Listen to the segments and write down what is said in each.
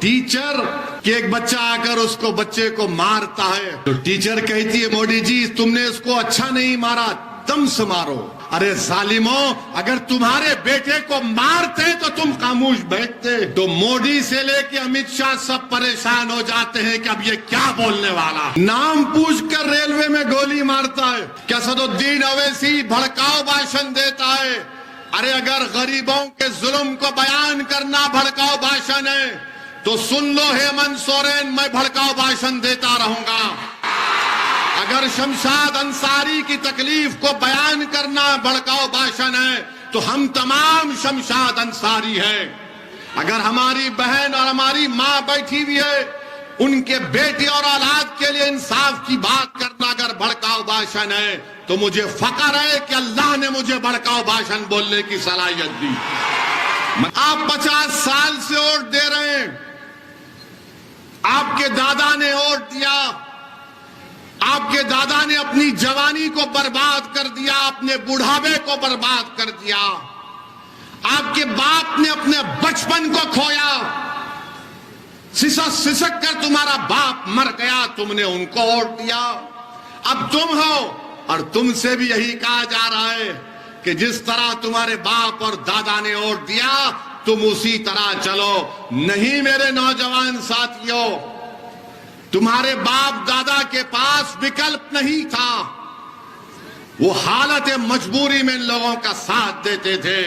Teacher कि एक बच्चा आकर उसको बच्चे को मारता है तो टीचर कहती है मोदी जी तुमने उसको अच्छा नहीं मारा, दम से मारो। अरे जालिमो, अगर तुम्हारे बेटे को मारते तो तुम खामोश बैठते। तो मोदी से लेके अमित शाह सब परेशान हो जाते हैं कि अब ये क्या बोलने वाला। नाम पूछकर रेलवे में गोली मारता है। क्या असदुद्दीन अवैसी भड़काऊ भाषण देता है। अरे अगर गरीबों के जुल्म को बयान करना भड़काऊ भाषण है तो सुन लो हेमंत सोरेन, मैं भड़काऊ भाषण देता रहूंगा। अगर शमशाद अंसारी की तकलीफ को बयान करना भड़काऊ भाषण है तो हम तमाम शमशाद अंसारी हैं। अगर हमारी बहन और हमारी माँ बैठी हुई है, उनके बेटे और औलाद के लिए इंसाफ की बात करना अगर भड़काऊ भाषण है तो मुझे फख्र है कि अल्लाह ने मुझे भड़काऊ भाषण बोलने की सलाहियत दी। आप 50 साल से वोट दे रहे हैं, आपके दादा ने वोट दिया, आपके दादा ने अपनी जवानी को बर्बाद कर दिया, अपने बुढ़ापे को बर्बाद कर दिया, आपके बाप ने अपने बचपन को खोया, सिसक सिसक कर तुम्हारा बाप मर गया, तुमने उनको वोट दिया। अब तुम हो और तुमसे भी यही कहा जा रहा है कि जिस तरह तुम्हारे बाप और दादा ने वोट दिया तुम उसी तरह चलो। नहीं मेरे नौजवान साथियों, तुम्हारे बाप दादा के पास विकल्प नहीं था, वो हालत मजबूरी में इन लोगों का साथ देते थे।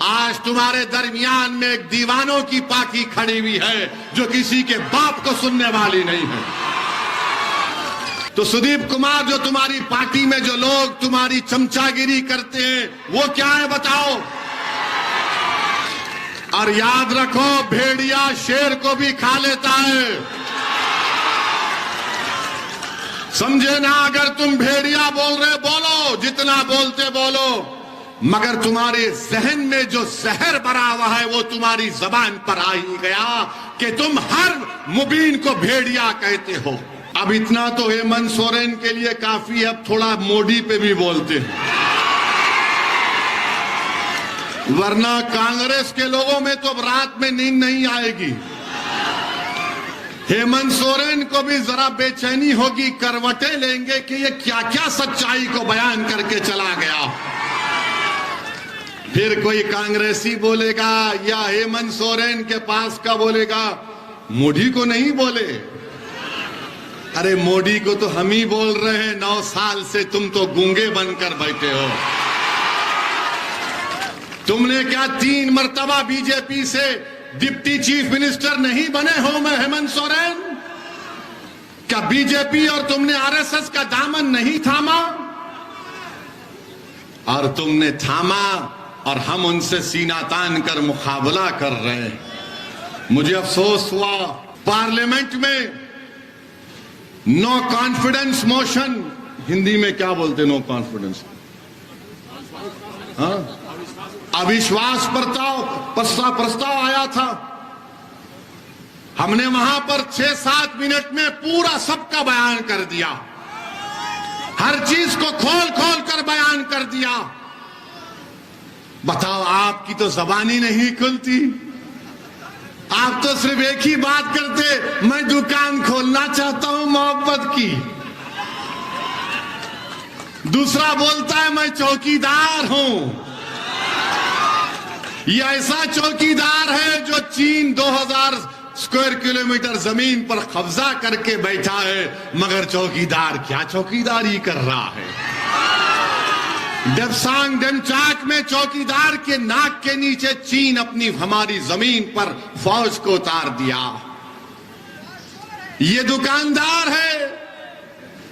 आज तुम्हारे दरमियान में एक दीवानों की पार्टी खड़ी हुई है जो किसी के बाप को सुनने वाली नहीं है। तो सुदीप कुमार, जो तुम्हारी पार्टी में जो लोग तुम्हारी चमचागिरी करते हैं वो क्या है बताओ। और याद रखो, भेड़िया शेर को भी खा लेता है, समझे ना। अगर तुम भेड़िया बोल रहे बोलो, जितना बोलते बोलो, मगर तुम्हारे जहन में जो जहर भरा हुआ है वो तुम्हारी जबान पर आ ही गया कि तुम हर मुबीन को भेड़िया कहते हो। अब इतना तो हेमंत सोरेन के लिए काफी है, अब थोड़ा मोदी पे भी बोलते हैं, वरना कांग्रेस के लोगों में तो अब रात में नींद नहीं आएगी। हेमंत सोरेन को भी जरा बेचैनी होगी, करवटें लेंगे कि ये क्या क्या सच्चाई को बयान करके चला गया। फिर कोई कांग्रेसी बोलेगा या हेमंत सोरेन के पास का बोलेगा मोदी को नहीं बोले। अरे मोदी को तो हम ही बोल रहे हैं, 9 साल से तुम तो गूंगे बनकर बैठे हो। तुमने क्या 3 मर्तबा बीजेपी से डिप्टी चीफ मिनिस्टर नहीं बने हो मैं हेमंत सोरेन? क्या बीजेपी और तुमने आरएसएस का दामन नहीं थामा? और तुमने थामा और हम उनसे सीना तान कर मुकाबला कर रहे हैं। मुझे अफसोस हुआ, पार्लियामेंट में नो कॉन्फिडेंस मोशन, हिंदी में क्या बोलते नो कॉन्फिडेंस, हाँ, अविश्वास प्रस्ताव आया था। हमने वहां पर 6-7 मिनट में पूरा सबका बयान कर दिया, हर चीज को खोल खोल कर बयान कर दिया। बताओ, आपकी तो जबानी नहीं खुलती, आप तो सिर्फ एक ही बात करते, मैं दुकान खोलना चाहता हूं मोहब्बत की। दूसरा बोलता है मैं चौकीदार हूं। ये ऐसा चौकीदार है जो चीन 2000 स्क्वायर किलोमीटर जमीन पर कब्जा करके बैठा है, मगर चौकीदार क्या चौकीदारी कर रहा है। डेप्सांग डेमचाक में चौकीदार के नाक के नीचे चीन अपनी हमारी जमीन पर फौज को उतार दिया। ये दुकानदार है,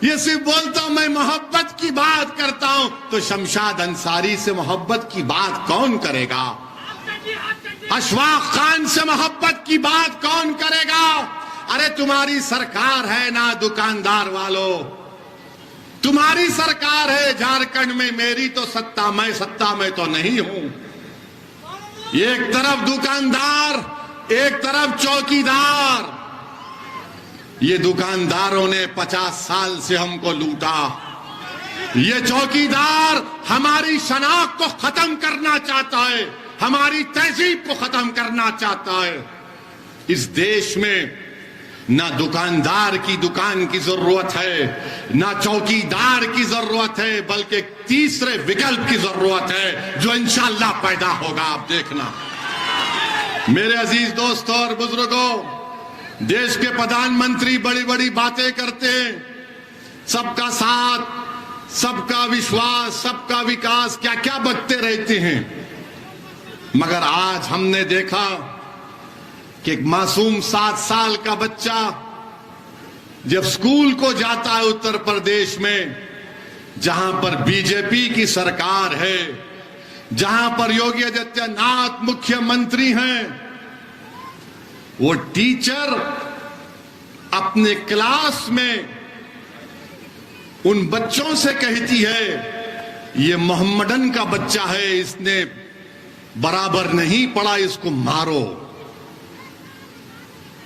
ये सिर्फ बोलता हूं मैं मोहब्बत की बात करता हूं, तो शमशाद अंसारी से मोहब्बत की बात कौन करेगा? अशफाक खान से मोहब्बत की बात कौन करेगा? अरे तुम्हारी सरकार है ना दुकानदार वालों, तुम्हारी सरकार है झारखंड में, मेरी तो सत्ता, मैं सत्ता में तो नहीं हूं। एक तरफ दुकानदार, एक तरफ चौकीदार। ये दुकानदारों ने 50 साल से हमको लूटा, ये चौकीदार हमारी शनाख्त को खत्म करना चाहता है, हमारी तहजीब को खत्म करना चाहता है। इस देश में ना दुकानदार की दुकान की जरूरत है, ना चौकीदार की जरूरत है, बल्कि तीसरे विकल्प की जरूरत है जो इंशाअल्लाह पैदा होगा। आप देखना मेरे अजीज दोस्तों और बुजुर्गों, देश के प्रधानमंत्री बड़ी बड़ी बातें करते हैं, सबका साथ, सबका विश्वास, सबका विकास, क्या क्या बकते रहते हैं, मगर आज हमने देखा कि एक मासूम 7 साल का बच्चा जब स्कूल को जाता है उत्तर प्रदेश में, जहां पर बीजेपी की सरकार है, जहां पर योगी आदित्यनाथ मुख्यमंत्री हैं, वो टीचर अपने क्लास में उन बच्चों से कहती है, ये मोहम्मदन का बच्चा है, इसने बराबर नहीं पढ़ा, इसको मारो।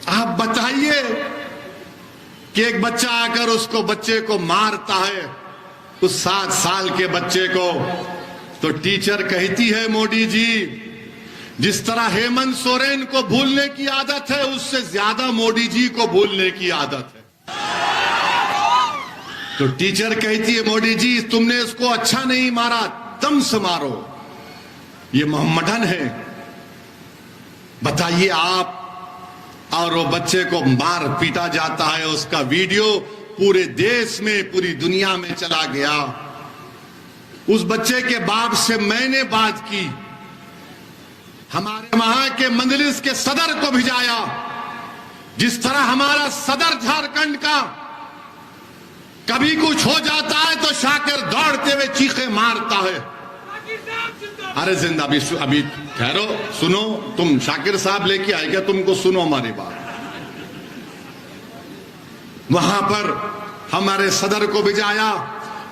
आप बताइए कि एक बच्चा आकर उसको बच्चे को मारता है, उस 7 साल के बच्चे को, तो टीचर कहती है, मोदी जी, जिस तरह हेमंत सोरेन को भूलने की आदत है, उससे ज्यादा मोदी जी को भूलने की आदत है। तो टीचर कहती है, मोदी जी, तुमने इसको अच्छा नहीं मारा, दम से मारो, ये मोहम्मदन है। बताइए आप, और वो बच्चे को मार पीटा जाता है, उसका वीडियो पूरे देश में, पूरी दुनिया में चला गया। उस बच्चे के बाप से मैंने बात की, हमारे वहां के मजलिस के सदर को भिजाया, जिस तरह हमारा सदर झारखंड का कभी कुछ हो जाता है तो शाकिर दौड़ते हुए चीखे मारता है। अरे जिंदा, अभी ठहरो, सुनो, तुम शाकिर साहब लेके आए क्या? तुमको सुनो हमारी बात। वहां पर हमारे सदर को भिजाया,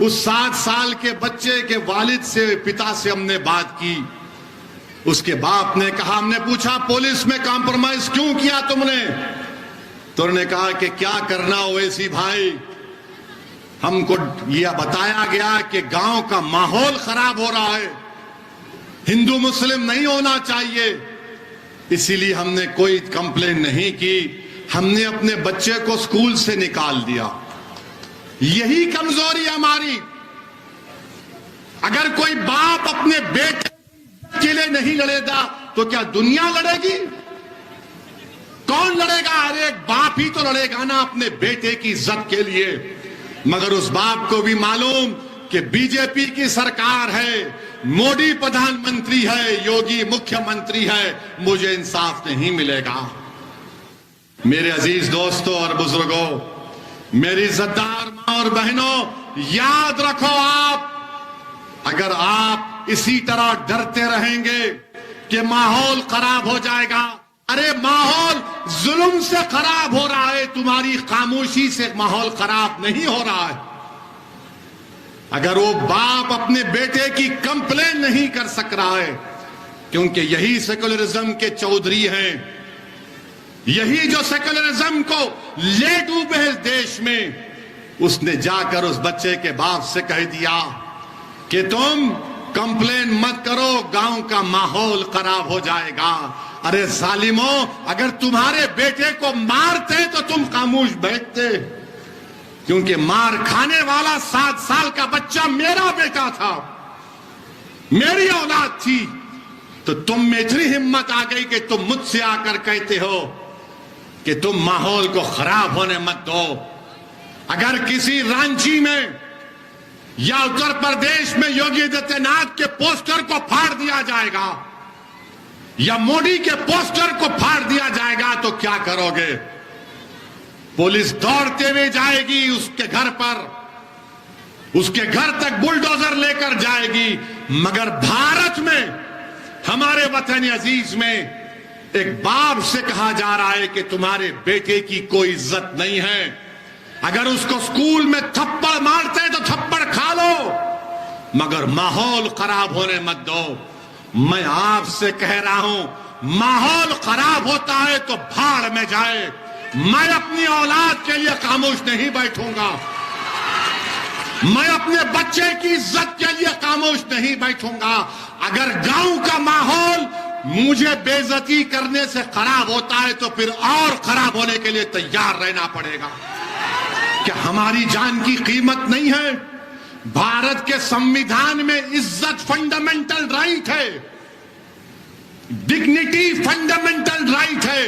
उस 7 साल के बच्चे के वालिद से, पिता से हमने बात की। उसके बाप ने कहा, हमने पूछा पुलिस में कॉम्प्रोमाइज क्यों किया तुमने? तो उन्होंने कहा कि क्या करना ओवैसी भाई, हमको यह बताया गया कि गांव का माहौल खराब हो रहा है, हिंदू मुस्लिम नहीं होना चाहिए, इसीलिए हमने कोई कंप्लेन नहीं की, हमने अपने बच्चे को स्कूल से निकाल दिया। यही कमजोरी हमारी। अगर कोई बाप अपने बेटे के लिए नहीं लड़ेगा तो क्या दुनिया लड़ेगी? कौन लड़ेगा? अरे एक बाप ही तो लड़ेगा ना अपने बेटे की इज्जत के लिए। मगर उस बाप को भी मालूम कि बीजेपी की सरकार है, मोदी प्रधानमंत्री है, योगी मुख्यमंत्री है, मुझे इंसाफ नहीं मिलेगा। मेरे अजीज दोस्तों और बुजुर्गों, मेरी इज्जतदार मां और बहनों, याद रखो, आप अगर आप इसी तरह डरते रहेंगे कि माहौल खराब हो जाएगा, अरे माहौल जुल्म से खराब हो रहा है, तुम्हारी खामोशी से माहौल खराब नहीं हो रहा है। अगर वो बाप अपने बेटे की कंप्लेन नहीं कर सक रहा है, क्योंकि यही सेकुलरिज्म के चौधरी हैं, यही जो सेकुलरिज्म को ले डूबे इस देश में, उसने जाकर उस बच्चे के बाप से कह दिया कि तुम कंप्लेन मत करो, गांव का माहौल खराब हो जाएगा। अरे जालिमों, अगर तुम्हारे बेटे को मारते तो तुम खामोश बैठते, क्योंकि मार खाने वाला 7 साल का बच्चा मेरा बेटा था, मेरी औलाद थी। तो तुम में इतनी हिम्मत आ गई कि तुम मुझसे आकर कहते हो कि तुम माहौल को खराब होने मत दो। अगर किसी रांची में या उत्तर प्रदेश में योगी आदित्यनाथ के पोस्टर को फाड़ दिया जाएगा या मोदी के पोस्टर को फाड़ दिया जाएगा तो क्या करोगे? पुलिस दौड़ते हुए जाएगी उसके घर पर, उसके घर तक बुलडोजर लेकर जाएगी। मगर भारत में, हमारे वतन अजीज में, एक बाप से कहा जा रहा है कि तुम्हारे बेटे की कोई इज्जत नहीं है। अगर उसको स्कूल में थप्पड़ मारते हैं तो थप्पड़ खा लो, मगर माहौल खराब होने मत दो। मैं आपसे कह रहा हूं, माहौल खराब होता है तो भाड़ में जाए। मैं अपनी औलाद के लिए खामोश नहीं बैठूंगा, मैं अपने बच्चे की इज्जत के लिए खामोश नहीं बैठूंगा। अगर गांव का माहौल मुझे बेइज्जती करने से खराब होता है तो फिर और खराब होने के लिए तैयार रहना पड़ेगा। क्या हमारी जान की कीमत नहीं है? भारत के संविधान में इज्जत फंडामेंटल राइट है, डिग्निटी फंडामेंटल राइट है।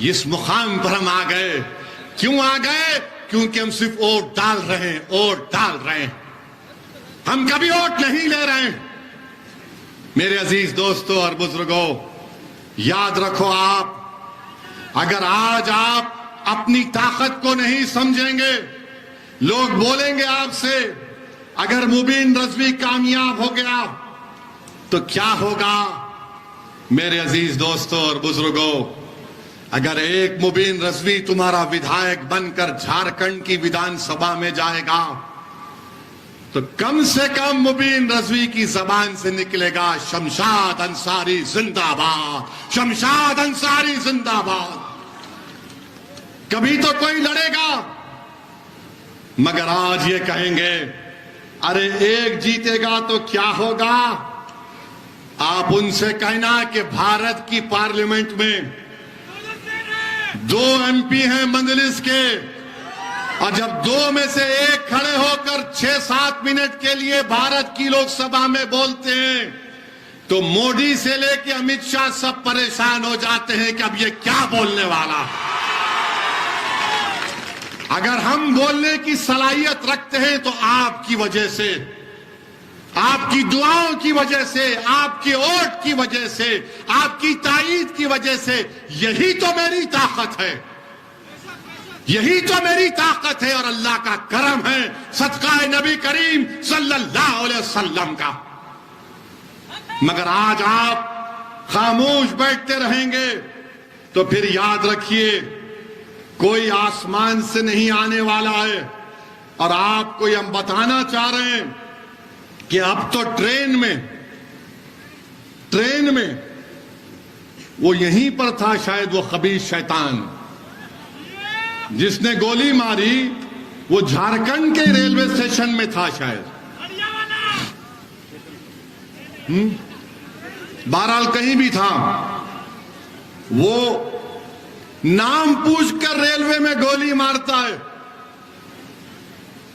इस मुकाम पर हम आ गए। क्यों आ गए? क्योंकि हम सिर्फ वोट डाल रहे हैं, वोट डाल रहे हैं, हम कभी वोट नहीं ले रहे हैं। मेरे अजीज दोस्तों और बुजुर्गों, याद रखो, आप अगर आज आप अपनी ताकत को नहीं समझेंगे, लोग बोलेंगे आपसे अगर मुबीन रजवी कामयाब हो गया तो क्या होगा? मेरे अजीज दोस्तों और बुजुर्गों, अगर एक मुबीन रजवी तुम्हारा विधायक बनकर झारखंड की विधानसभा में जाएगा तो कम से कम मुबीन रजवी की जबान से निकलेगा शमशाद अंसारी जिंदाबाद, शमशाद अंसारी जिंदाबाद। कभी तो कोई लड़ेगा, मगर आज ये कहेंगे अरे एक जीतेगा तो क्या होगा? आप उनसे कहना कि भारत की पार्लियामेंट में 2 MP हैं मंजलिस के, और जब 2 में से एक खड़े होकर 6-7 मिनट के लिए भारत की लोकसभा में बोलते हैं तो मोदी से लेके अमित शाह सब परेशान हो जाते हैं कि अब ये क्या बोलने वाला। अगर हम बोलने की सलाहियत रखते हैं तो आपकी वजह से, आपकी दुआओं की वजह से, आपके वोट की वजह से, आपकी ताईद की वजह से। यही तो मेरी ताकत है, यही तो मेरी ताकत है और अल्लाह का करम है, सदका नबी करीम सल्लल्लाहु अलैहि वसल्लम का। मगर आज आप खामोश बैठते रहेंगे तो फिर याद रखिए कोई आसमान से नहीं आने वाला है। और आपको हम बताना चाह रहे हैं कि अब तो ट्रेन में वो यहीं पर था, शायद वो खबीस शैतान जिसने गोली मारी वो झारखंड के रेलवे स्टेशन में था शायद। बहरहाल कहीं भी था, वो नाम पूछकर रेलवे में गोली मारता है।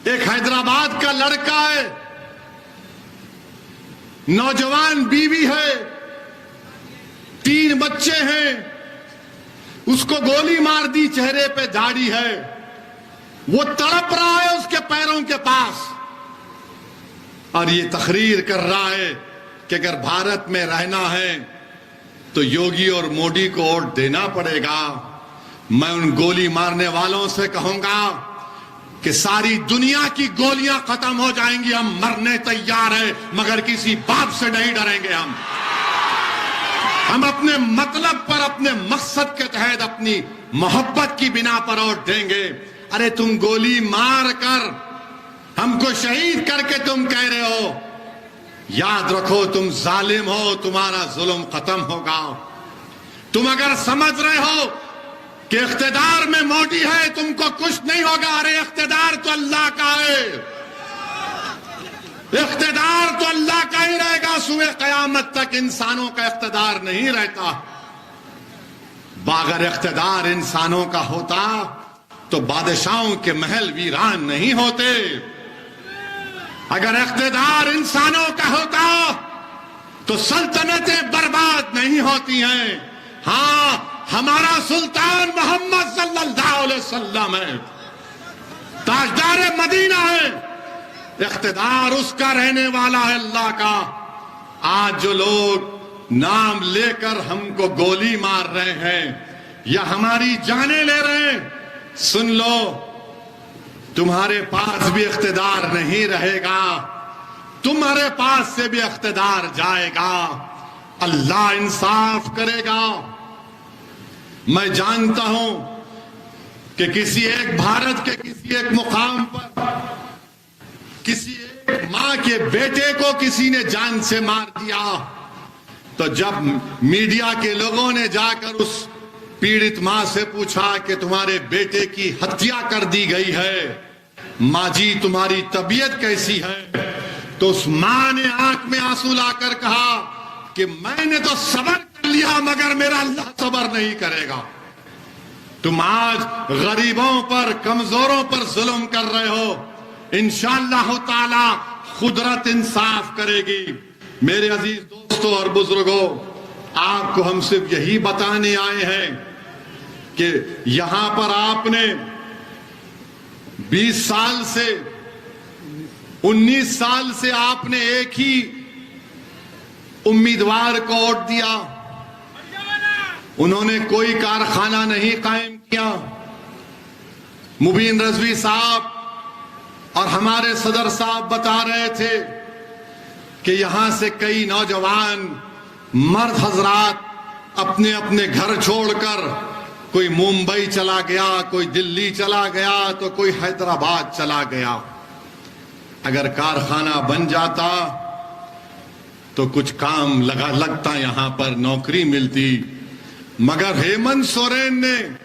एक हैदराबाद का लड़का है, नौजवान बीवी है, 3 बच्चे हैं, उसको गोली मार दी, चेहरे पे दाढ़ी है, वो तड़प रहा है उसके पैरों के पास और ये तकरीर कर रहा है कि अगर भारत में रहना है तो योगी और मोदी को वोट देना पड़ेगा। मैं उन गोली मारने वालों से कहूंगा कि सारी दुनिया की गोलियां खत्म हो जाएंगी, हम मरने तैयार हैं, मगर किसी बाप से नहीं डरेंगे। हम अपने मतलब पर, अपने मकसद के तहत, अपनी मोहब्बत की बिना पर वोट देंगे। अरे तुम गोली मार कर हमको शहीद करके तुम कह रहे हो, याद रखो तुम जालिम हो, तुम्हारा जुल्म खत्म होगा। तुम अगर समझ रहे हो कि इख्तिदार में मोदी है तुमको कुछ नहीं होगा, अरे इख्तिदार तो अल्लाह का है, इख्तिदार तो अल्लाह का ही रहेगा, सुबह कयामत तक इंसानों का इख्तिदार नहीं रहता। अगर इख्तिदार इंसानों का होता तो बादशाहों के महल वीरान नहीं होते। अगर इख्तिदार इंसानों का होता तो सल्तनतें बर्बाद नहीं होती हैं। हां, हमारा सुल्तान मोहम्मद सल्लल्लाहु अलैहि वसल्लम है, ताजदार मदीना है, इख्तिदार उसका रहने वाला है, अल्लाह का। आज जो लोग नाम लेकर हमको गोली मार रहे हैं या हमारी जाने ले रहे हैं, सुन लो, तुम्हारे पास भी इख्तिदार नहीं रहेगा, तुम्हारे पास से भी इख्तिदार जाएगा। अल्लाह इंसाफ करेगा। मैं जानता हूं कि किसी एक भारत के किसी एक मुकाम पर किसी एक मां के बेटे को किसी ने जान से मार दिया, तो जब मीडिया के लोगों ने जाकर उस पीड़ित मां से पूछा कि तुम्हारे बेटे की हत्या कर दी गई है, मां जी तुम्हारी तबीयत कैसी है, तो उस मां ने आंख में आंसू लाकर कहा कि मैंने तो सब्र कर लिया मगर मेरा अल्लाह सब्र नहीं करेगा। तुम आज गरीबों पर, कमजोरों पर जुल्म कर रहे हो। इंशाअल्लाह ताला खुदरत इंसाफ करेगी। मेरे अजीज दोस्तों और बुजुर्गों, आपको हम सिर्फ यही बताने आए हैं कि यहां पर आपने 20 साल से 19 साल से आपने एक ही उम्मीदवार को वोट दिया। उन्होंने कोई कारखाना नहीं कायम किया। मुबीन रजवी साहब और हमारे सदर साहब बता रहे थे कि यहां से कई नौजवान मर्द हजरात अपने अपने घर छोड़कर कोई मुंबई चला गया, कोई दिल्ली चला गया, तो कोई हैदराबाद चला गया। अगर कारखाना बन जाता तो कुछ काम लगता, यहां पर नौकरी मिलती। मगर हेमंत सोरेन ने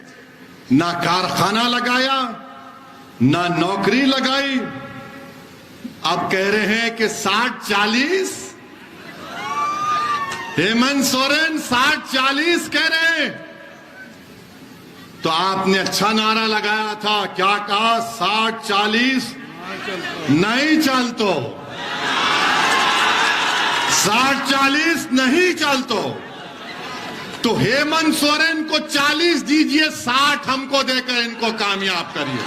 ना कारखाना लगाया, ना नौकरी लगाई। अब कह रहे हैं कि 60-40, हेमंत सोरेन 60-40 कह रहे हैं। तो आपने अच्छा नारा लगाया था, क्या कहा? 60-40 नहीं चल तो, 60-40 नहीं चल तो हेमंत सोरेन को 40 दीजिए, 60 हमको देकर इनको कामयाब करिए,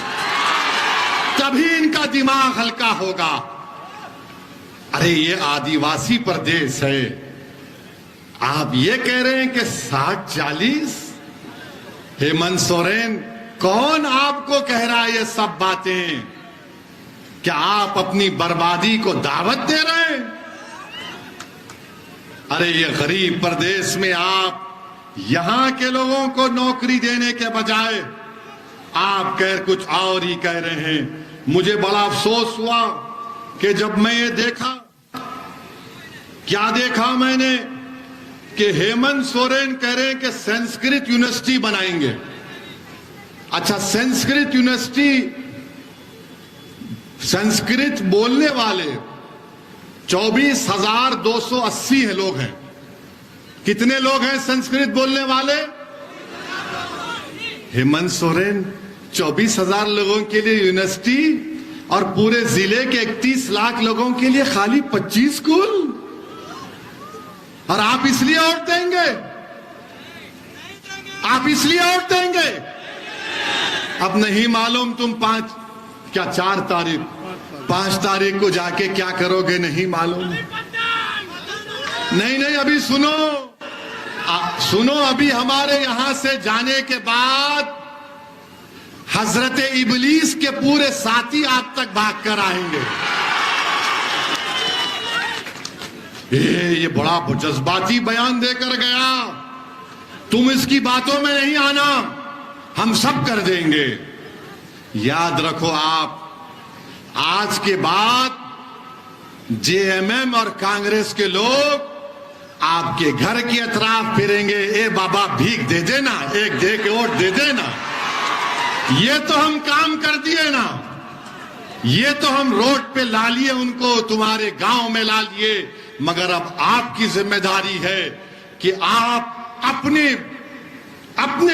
तभी इनका दिमाग हल्का होगा। अरे ये आदिवासी प्रदेश है, आप ये कह रहे हैं कि 60-40? हेमंत सोरेन, कौन आपको कह रहा है ये सब बातें? क्या आप अपनी बर्बादी को दावत दे रहे हैं? अरे ये गरीब प्रदेश में आप यहां के लोगों को नौकरी देने के बजाय आप कुछ और ही कह रहे हैं। मुझे बड़ा अफसोस हुआ कि जब मैं ये देखा, क्या देखा मैंने कि हेमंत सोरेन कह रहे हैं कि संस्कृत यूनिवर्सिटी बनाएंगे। अच्छा, संस्कृत यूनिवर्सिटी, संस्कृत बोलने वाले 24,280 लोग हैं। कितने लोग हैं संस्कृत बोलने वाले? हेमंत सोरेन 24,000 लोगों के लिए यूनिवर्सिटी और पूरे जिले के 31 लाख लोगों के लिए खाली 25 स्कूल। और आप इसलिए वोट देंगे? आप इसलिए वोट देंगे? अब नहीं मालूम तुम 4 तारीख 5 तारीख को जाके क्या करोगे, नहीं मालूम। नहीं, अभी सुनो, अभी हमारे यहां से जाने के बाद हजरत इबलीस के पूरे साथी आप तक भाग कर आएंगे। ये बड़ा जज्बाती बयान देकर गया, तुम इसकी बातों में नहीं आना, हम सब कर देंगे। याद रखो, आप आज के बाद जेएमएम और कांग्रेस के लोग आपके घर की अतराफ फिरेंगे। ए बाबा भीख दे देना, एक दे के वोट दे देना। ये तो हम काम कर दिए ना, ये तो हम रोड पे ला लिए उनको, तुम्हारे गांव में ला लिए। मगर अब आपकी जिम्मेदारी है कि आप अपने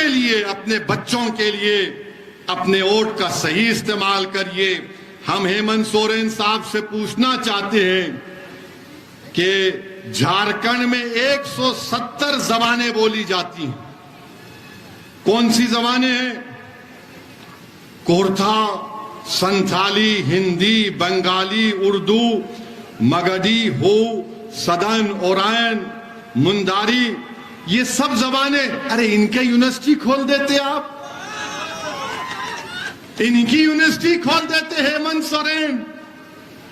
लिए, अपने बच्चों के लिए अपने वोट का सही इस्तेमाल करिए। हम हेमंत सोरेन साहब से पूछना चाहते हैं कि झारखंड में 170 जबानें बोली जाती हैं। कौन सी जबानें हैं? कोरथा, संथाली, हिंदी, बंगाली, उर्दू, मगधी, हो, सदन, ओरायन, मुंदारी, ये सब जबानें। अरे इनके यूनिवर्सिटी खोल देते आप, इनकी यूनिवर्सिटी खोल देते हेमंत सोरेन।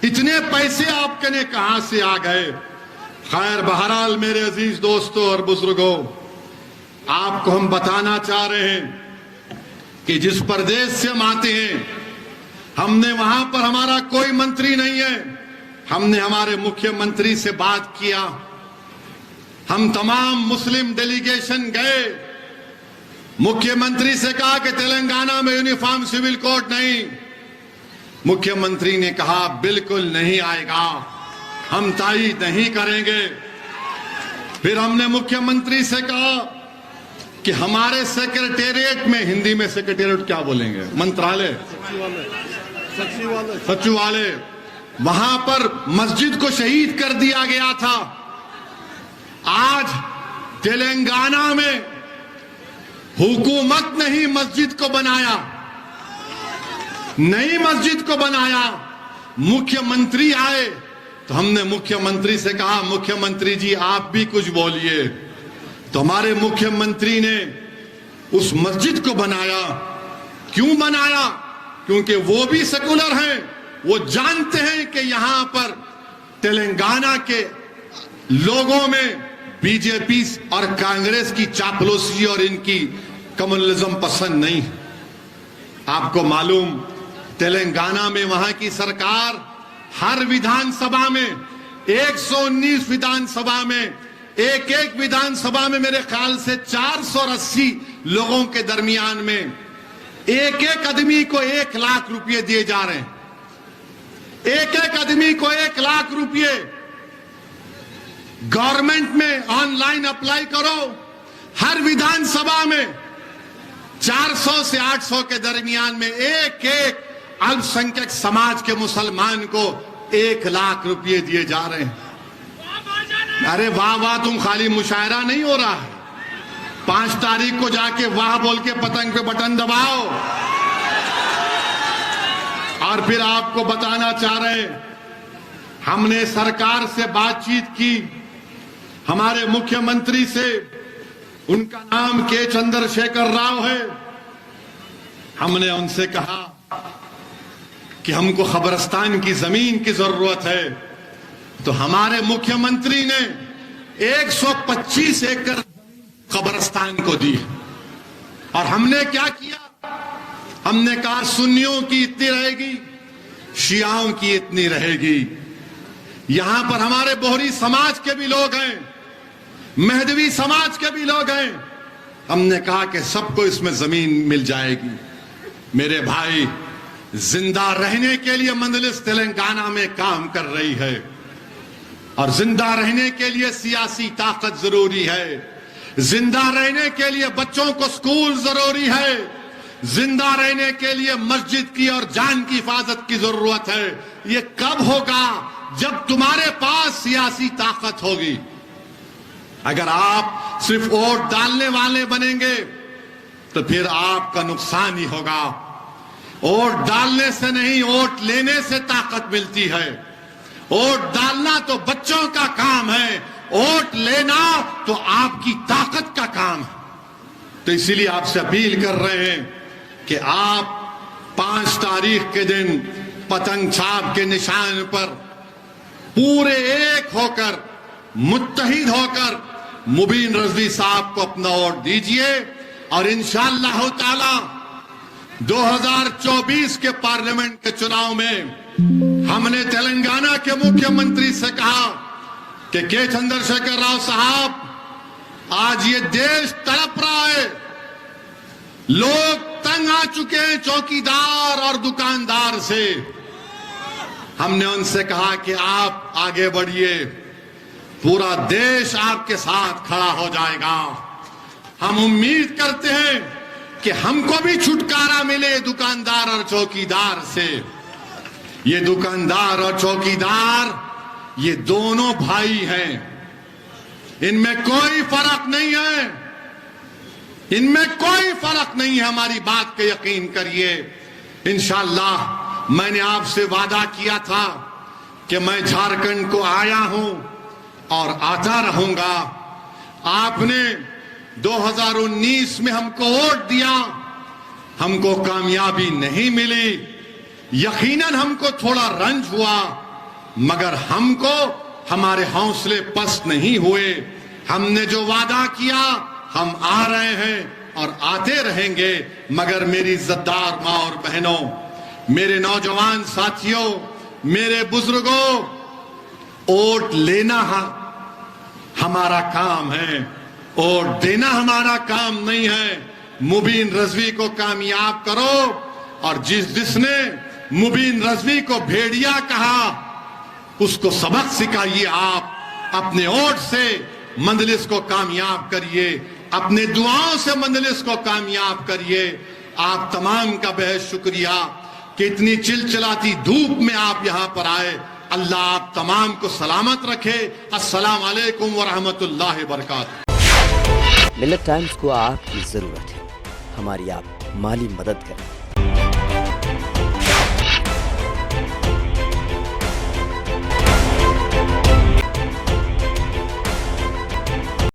इतने पैसे आपके ने कहां से आ गए? खैर, बहरहाल मेरे अजीज दोस्तों और बुजुर्गों, आपको हम बताना चाह रहे हैं कि जिस प्रदेश से हम आते हैं, हमने वहां पर हमारा कोई मंत्री नहीं है। हमने हमारे मुख्यमंत्री से बात किया, हम तमाम मुस्लिम डेलीगेशन गए, मुख्यमंत्री से कहा कि तेलंगाना में यूनिफॉर्म सिविल कोड नहीं। मुख्यमंत्री ने कहा बिल्कुल नहीं आएगा, हम ताई नहीं करेंगे। फिर हमने मुख्यमंत्री से कहा कि हमारे सेक्रेटेरिएट में, हिंदी में सेक्रेटेरिएट क्या बोलेंगे, मंत्रालय, सचिवालय, वहां पर मस्जिद को शहीद कर दिया गया था। आज तेलंगाना में हुकूमत ने ही मस्जिद को बनाया, नई मस्जिद को बनाया। मुख्यमंत्री आए तो हमने मुख्यमंत्री से कहा, मुख्यमंत्री जी आप भी कुछ बोलिए। तो हमारे मुख्यमंत्री ने उस मस्जिद को बनाया। क्यों बनाया? क्योंकि वो भी सेकुलर हैं, वो जानते हैं कि यहां पर तेलंगाना के लोगों में बीजेपी और कांग्रेस की चापलूसी और इनकी कम्युनलिज्म पसंद नहीं। आपको मालूम, तेलंगाना में वहां की सरकार हर विधानसभा में, 119 विधानसभा में, एक विधानसभा में मेरे ख्याल से 480 लोगों के दरमियान में एक आदमी को 1 लाख रुपए दिए जा रहे हैं। एक आदमी को 1 लाख रुपए गवर्नमेंट में ऑनलाइन अप्लाई करो। हर विधानसभा में 400 से 800 के दरमियान में एक अल्पसंख्यक समाज के मुसलमान को 1 लाख रुपए दिए जा रहे हैं। अरे वाह वाह, तुम खाली मुशायरा नहीं हो रहा है। 5 तारीख को जाके वाह बोल के पतंग पे बटन दबाओ। और फिर आपको बताना चाह रहे हैं, हमने सरकार से बातचीत की, हमारे मुख्यमंत्री से, उनका नाम के चंद्रशेखर राव है। हमने उनसे कहा कि हमको खबरस्तान की जमीन की जरूरत है। तो हमारे मुख्यमंत्री ने 125 एकड़ कब्रिस्तान को दी। और हमने क्या किया? हमने कहा सुन्नियों की इतनी रहेगी, शियाओं की इतनी रहेगी। यहां पर हमारे बोहरी समाज के भी लोग हैं, मेहदवी समाज के भी लोग हैं। हमने कहा कि सबको इसमें जमीन मिल जाएगी। मेरे भाई, जिंदा रहने के लिए मंजलिस तेलंगाना में काम कर रही है, और जिंदा रहने के लिए सियासी ताकत जरूरी है। जिंदा रहने के लिए बच्चों को स्कूल जरूरी है। जिंदा रहने के लिए मस्जिद की और जान की हिफाजत की जरूरत है। ये कब होगा? जब तुम्हारे पास सियासी ताकत होगी। अगर आप सिर्फ वोट डालने वाले बनेंगे तो फिर आपका नुकसान ही होगा। वोट डालने से नहीं, वोट लेने से ताकत मिलती है। वोट डालना तो बच्चों का काम है, वोट लेना तो आपकी ताकत का काम है। तो इसीलिए आपसे अपील कर रहे हैं कि आप 5 तारीख के दिन पतंग छाप के निशान पर पूरे एक होकर, मुत्तहिद होकर मुबीन रजवी साहब को अपना वोट दीजिए। और इंशाअल्लाह ताला 2024 के पार्लियामेंट के चुनाव में हमने तेलंगाना के मुख्यमंत्री से कहा कि के चंद्रशेखर राव साहब, आज ये देश तड़प रहा है। लोग तंग आ चुके हैं चौकीदार और दुकानदार से। हमने उनसे कहा कि आप आगे बढ़िए, पूरा देश आपके साथ खड़ा हो जाएगा। हम उम्मीद करते हैं कि हमको भी छुटकारा मिले दुकानदार और चौकीदार से। ये दुकानदार और चौकीदार, ये दोनों भाई हैं, इनमें कोई फर्क नहीं है, इनमें कोई फर्क नहीं है। हमारी बात पे यकीन करिए। इंशाअल्लाह मैंने आपसे वादा किया था कि मैं झारखंड को आया हूं और आता रहूंगा। आपने 2019 में हमको वोट दिया, हमको कामयाबी नहीं मिली। यकीनन हमको थोड़ा रंज हुआ, मगर हमको हमारे हौसले पस्त नहीं हुए। हमने जो वादा किया, हम आ रहे हैं और आते रहेंगे। मगर मेरी इज्जतदार मां और बहनों, मेरे नौजवान साथियों, मेरे बुजुर्गों, वोट लेना हमारा काम है, वोट देना हमारा काम नहीं है। मुबीन रजवी को कामयाब करो। और जिसने मुबीन रजवी को भेड़िया कहा, उसको सबक सिखाइए आप अपने वोट से। मंजलिस को कामयाब करिए, अपने दुआओं से मंजलिस को कामयाब करिए। आप तमाम का बेहद शुक्रिया कि इतनी चिलचिलाती धूप में आप यहां पर आए। अल्लाह आप तमाम को सलामत रखे। अस्सलाम वालेकुम व रहमतुल्लाहि व बरकातहू। मिल्लत टाइम्स को आपकी जरूरत है, हमारी आप माली मदद करें।